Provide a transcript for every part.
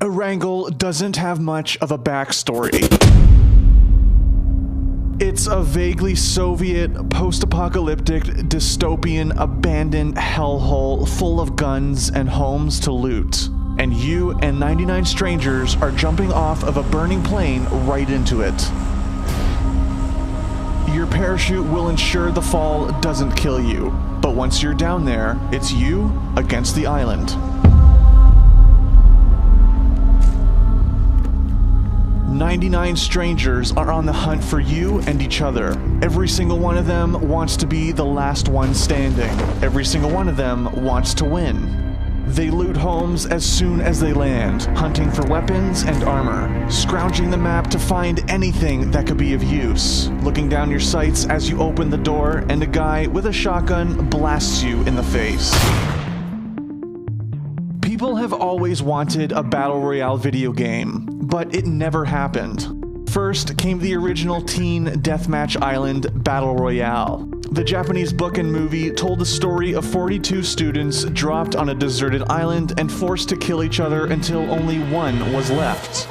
Erangel doesn't have much of a backstory. It's a vaguely Soviet, post-apocalyptic, dystopian, abandoned hellhole full of guns and homes to loot. And you and 99 strangers are jumping off of a burning plane right into it. Your parachute will ensure the fall doesn't kill you, but once you're down there, it's you against the island. 99 strangers are on the hunt for you and each other. Every single one of them wants to be the last one standing. Every single one of them wants to win. They loot homes as soon as they land, hunting for weapons and armor, scrounging the map to find anything that could be of use, looking down your sights as you open the door and a guy with a shotgun blasts you in the face. People have always wanted a Battle Royale video game, but it never happened. First came the original Teen Deathmatch Island Battle Royale. The Japanese book and movie told the story of 42 students dropped on a deserted island and forced to kill each other until only one was left.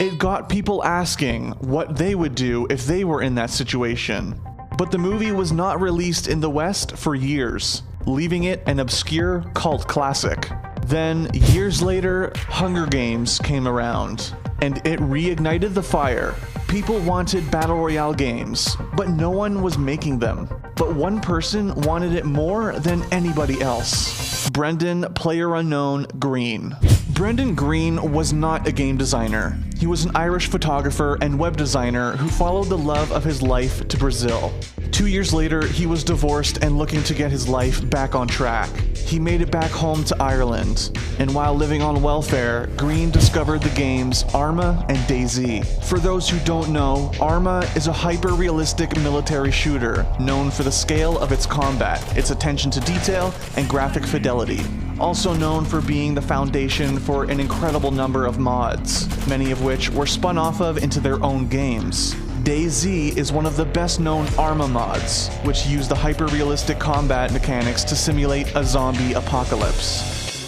It got people asking what they would do if they were in that situation. But the movie was not released in the West for years, leaving it an obscure cult classic. Then, years later, Hunger Games came around, and it reignited the fire. People wanted Battle Royale games, but no one was making them. But one person wanted it more than anybody else. Brendan PlayerUnknown Green. Brendan Green was not a game designer. He was an Irish photographer and web designer who followed the love of his life to Brazil. 2 years later, he was divorced and looking to get his life back on track. He made it back home to Ireland, and while living on welfare, Green discovered the games Arma and DayZ. For those who don't know, Arma is a hyper-realistic military shooter known for the scale of its combat, its attention to detail, and graphic fidelity. Also known for being the foundation for an incredible number of mods, many of which were spun off of into their own games. DayZ is one of the best known Arma mods, which use the hyper-realistic combat mechanics to simulate a zombie apocalypse.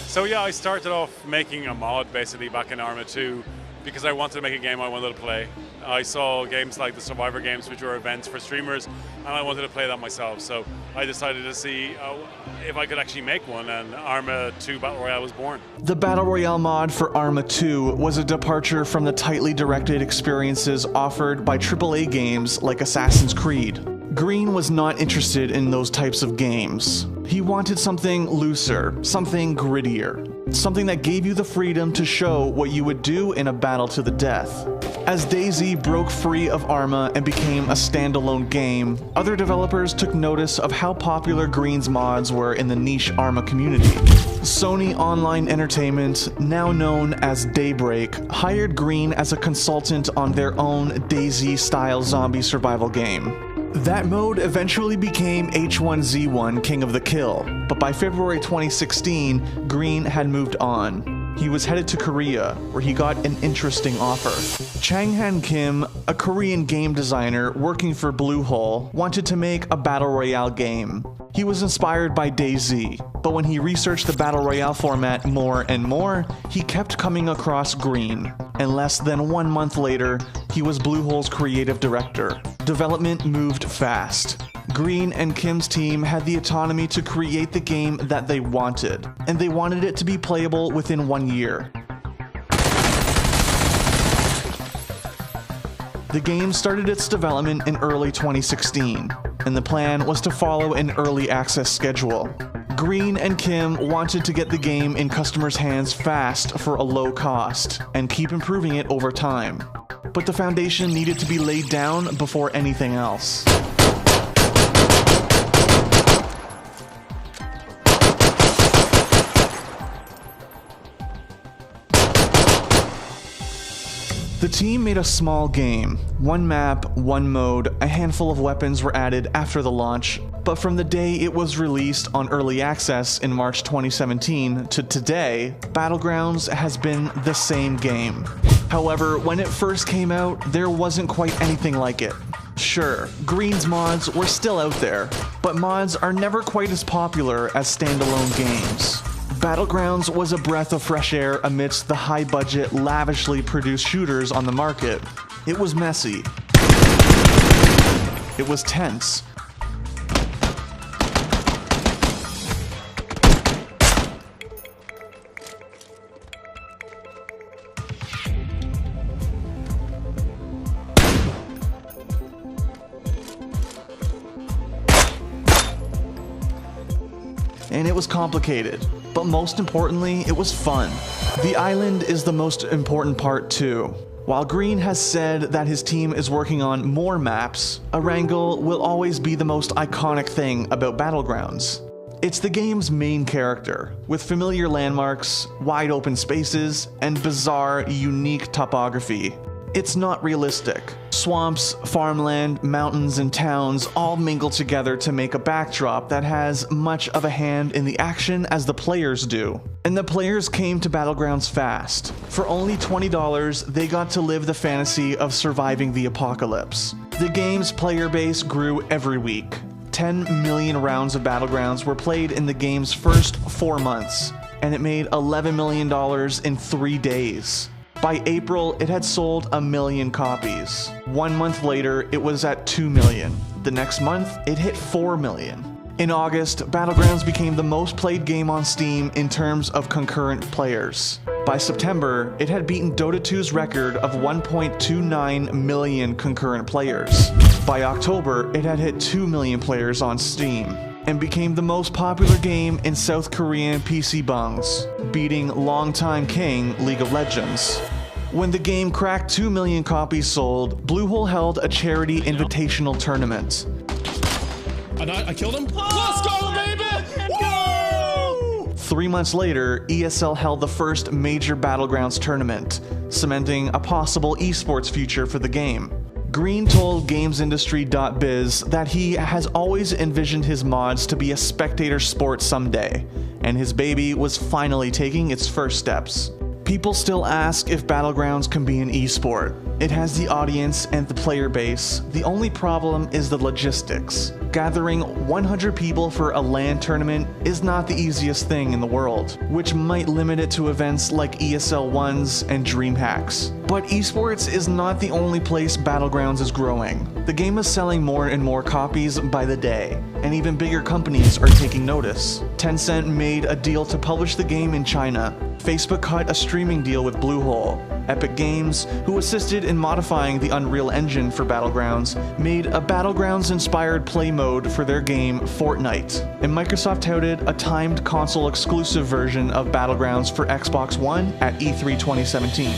So yeah, I started off making a mod basically back in Arma 2 because I wanted to make a game I wanted to play. I saw games like the Survivor games, which were events for streamers, and I wanted to play that myself. So I decided to see if I could actually make one, and Arma 2 Battle Royale was born. The Battle Royale mod for Arma 2 was a departure from the tightly directed experiences offered by AAA games like Assassin's Creed. Green was not interested in those types of games. He wanted something looser, something grittier, something that gave you the freedom to show what you would do in a battle to the death. As DayZ broke free of Arma and became a standalone game, other developers took notice of how popular Green's mods were in the niche Arma community. Sony Online Entertainment, now known as Daybreak, hired Green as a consultant on their own DayZ-style zombie survival game. That mode eventually became H1Z1 King of the Kill, but by February 2016, Green had moved on. He was headed to Korea, where he got an interesting offer. Chang-Han Kim, a Korean game designer working for Bluehole, wanted to make a Battle Royale game. He was inspired by DayZ, but when he researched the Battle Royale format more and more, he kept coming across Green. And less than 1 month later, he was Bluehole's creative director. Development moved fast. Green and Kim's team had the autonomy to create the game that they wanted, and they wanted it to be playable within 1 year. The game started its development in early 2016, and the plan was to follow an early access schedule. Green and Kim wanted to get the game in customers' hands fast for a low cost, and keep improving it over time. But the foundation needed to be laid down before anything else. The team made a small game. 1 map, 1 mode, a handful of weapons were added after the launch, but from the day it was released on early access in March 2017 to today, Battlegrounds has been the same game. However, when it first came out, there wasn't quite anything like it. Sure, Green's mods were still out there, but mods are never quite as popular as standalone games. Battlegrounds was a breath of fresh air amidst the high-budget, lavishly produced shooters on the market. It was messy. It was tense. And it was complicated, but most importantly, it was fun. The island is the most important part too. While Green has said that his team is working on more maps, Erangel will always be the most iconic thing about Battlegrounds. It's the game's main character, with familiar landmarks, wide open spaces, and bizarre, unique topography. It's not realistic. Swamps, farmland, mountains, and towns all mingle together to make a backdrop that has much of a hand in the action as the players do. And the players came to Battlegrounds fast. For only $20, they got to live the fantasy of surviving the apocalypse. The game's player base grew every week. 10 million rounds of Battlegrounds were played in the game's first 4 months, and it made $11 million in 3 days. By April, it had sold 1 million copies. 1 month later, it was at 2 million. The next month, it hit 4 million. In August, Battlegrounds became the most played game on Steam in terms of concurrent players. By September, it had beaten Dota 2's record of 1.29 million concurrent players. By October, it had hit 2 million players on Steam, and became the most popular game in South Korean PC bungs, beating longtime king League of Legends. When the game cracked 2 million copies sold, Bluehole held a charity invitational tournament. I killed him? Let's go, baby! Woo! 3 months later, ESL held the first major Battlegrounds tournament, cementing a possible esports future for the game. Green told GamesIndustry.biz that he has always envisioned his mods to be a spectator sport someday, and his baby was finally taking its first steps. People still ask if Battlegrounds can be an esport. It has the audience and the player base. The only problem is the logistics. Gathering 100 people for a LAN tournament is not the easiest thing in the world, which might limit it to events like ESL 1s and DreamHacks. But esports is not the only place Battlegrounds is growing. The game is selling more and more copies by the day, and even bigger companies are taking notice. Tencent made a deal to publish the game in China. Facebook cut a streaming deal with Bluehole. Epic Games, who assisted in modifying the Unreal Engine for Battlegrounds, made a Battlegrounds-inspired play mode for their game Fortnite. And Microsoft touted a timed console-exclusive version of Battlegrounds for Xbox One at E3 2017.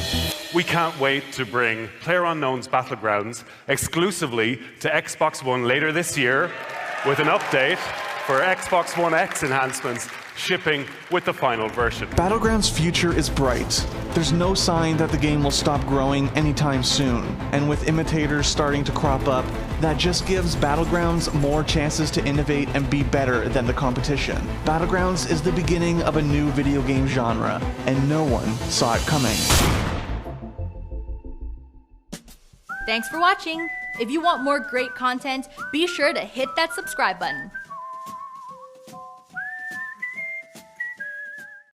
We can't wait to bring PlayerUnknown's Battlegrounds exclusively to Xbox One later this year, with an update for Xbox One X enhancements shipping with the final version. Battlegrounds' future is bright. There's no sign that the game will stop growing anytime soon, and with imitators starting to crop up, that just gives Battlegrounds more chances to innovate and be better than the competition. Battlegrounds is the beginning of a new video game genre, and no one saw it coming. Thanks for watching. If you want more great content, be sure to hit that subscribe button.